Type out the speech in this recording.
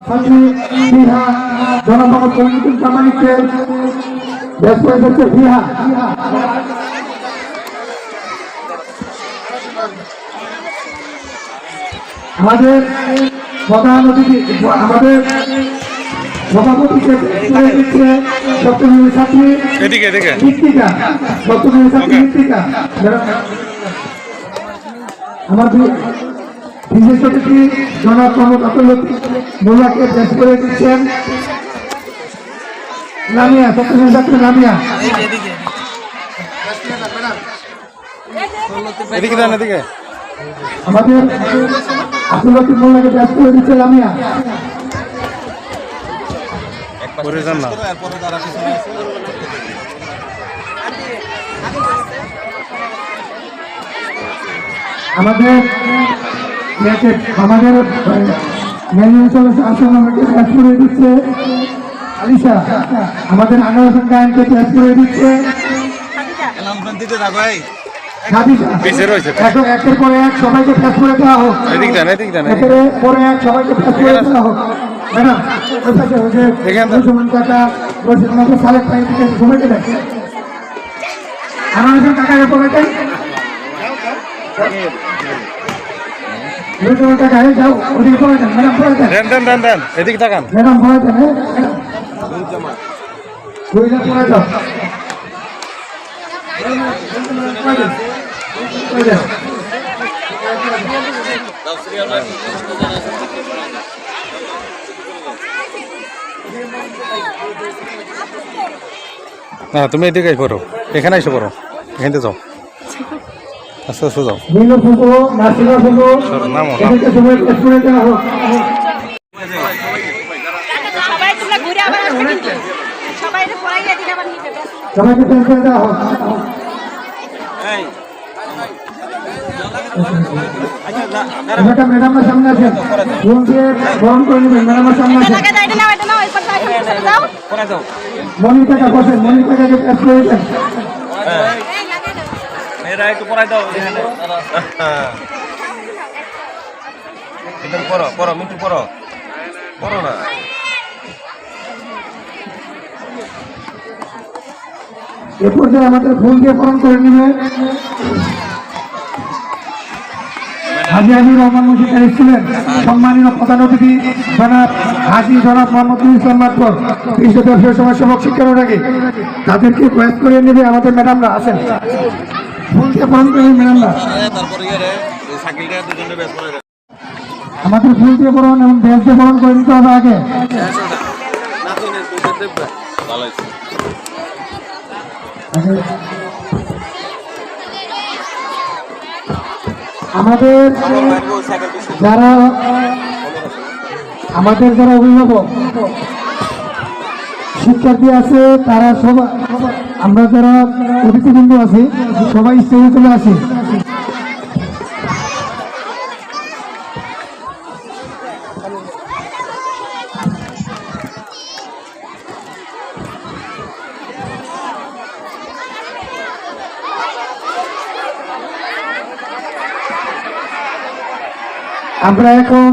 ছাত্রী ফিহা জনগণ কমিটির সামাজিককে ব্যস্ত হচ্ছে ফিহা। আমাদের প্রধান অতিথি আমাদের সভাপতিকে দিচ্ছে সপ্তমী ছাত্রী ঋত্বিকা, সপ্তমী ছাত্রী ঋত্বিকা। আমাদের বিশেষ অতিথি জনাব মোল্লাকে দেশ করে দিচ্ছেন লামিয়া, সপ্তমী ছাত্রী লামিয়া। আমাদের আব্দুল লতিফ মোল্লাকে দেশ করে দিচ্ছে লামিয়া। আমাদের দিচ্ছে আলিশা, আমাদের আনোয়ার হোসেন গায়নকে পেশ করে দিচ্ছে একের পরে এক সবাইকে পেশ করে দেওয়া হোক, একের পরে এক সবাইকে পেশ করে দেওয়া হোক। ম্যাডাম কাকা সালেক ভাই সবাইকে দেখে আনোয়ার হোসেন কাকাকে পরে দেন। যাও ওদিকে পরে দেন ম্যাডাম, পরে দেন এদিকে তাকান ম্যাডাম, পরে দেন পরে যাও। না তুমি এদিকে পড়ো, এখানে এসে পড়ো, এখানে যাও, আস্তে আস্তে যাও। ম্যাডামের সামনে আছেন, গ্রহণ করে নেবেন। ম্যাডামের সামনে আছেন মনিকাকা, বসেন মনিকাকাকে পেশ করে দেন। একটু পড়াই দাও, পড়ো মিন্টু পড়ো না। এ পর্যায়ে আমাদের ফুল দিয়ে বরণ করে নেবে হাজি আমির রহমান মুশিদ ছিলেন সম্মানীয় প্রধান অতিথি জনাব হাজি জনাব মোহাম্মদ ইসলাম মাতবর, বিশ্ব ব্যবসায় সমাজসেবক শিক্ষানুরাগী। তাদেরকে প্রয়াস করে নেবে আমাদের ম্যাডামরা আছেন, ফুল দিয়ে বরণ করে ম্যাডামরা। আমাদের ফুল দিয়ে বরণ এবং বেশ দিয়ে বরণ করে নিতে হবে আগে। আমাদের যারা অভিভাবক শিক্ষার্থী আছে তারা সবাই, আমরা যারা অতিথিবৃন্দ আছি সবাই স্টেজে চলে আসি। আমরা এখন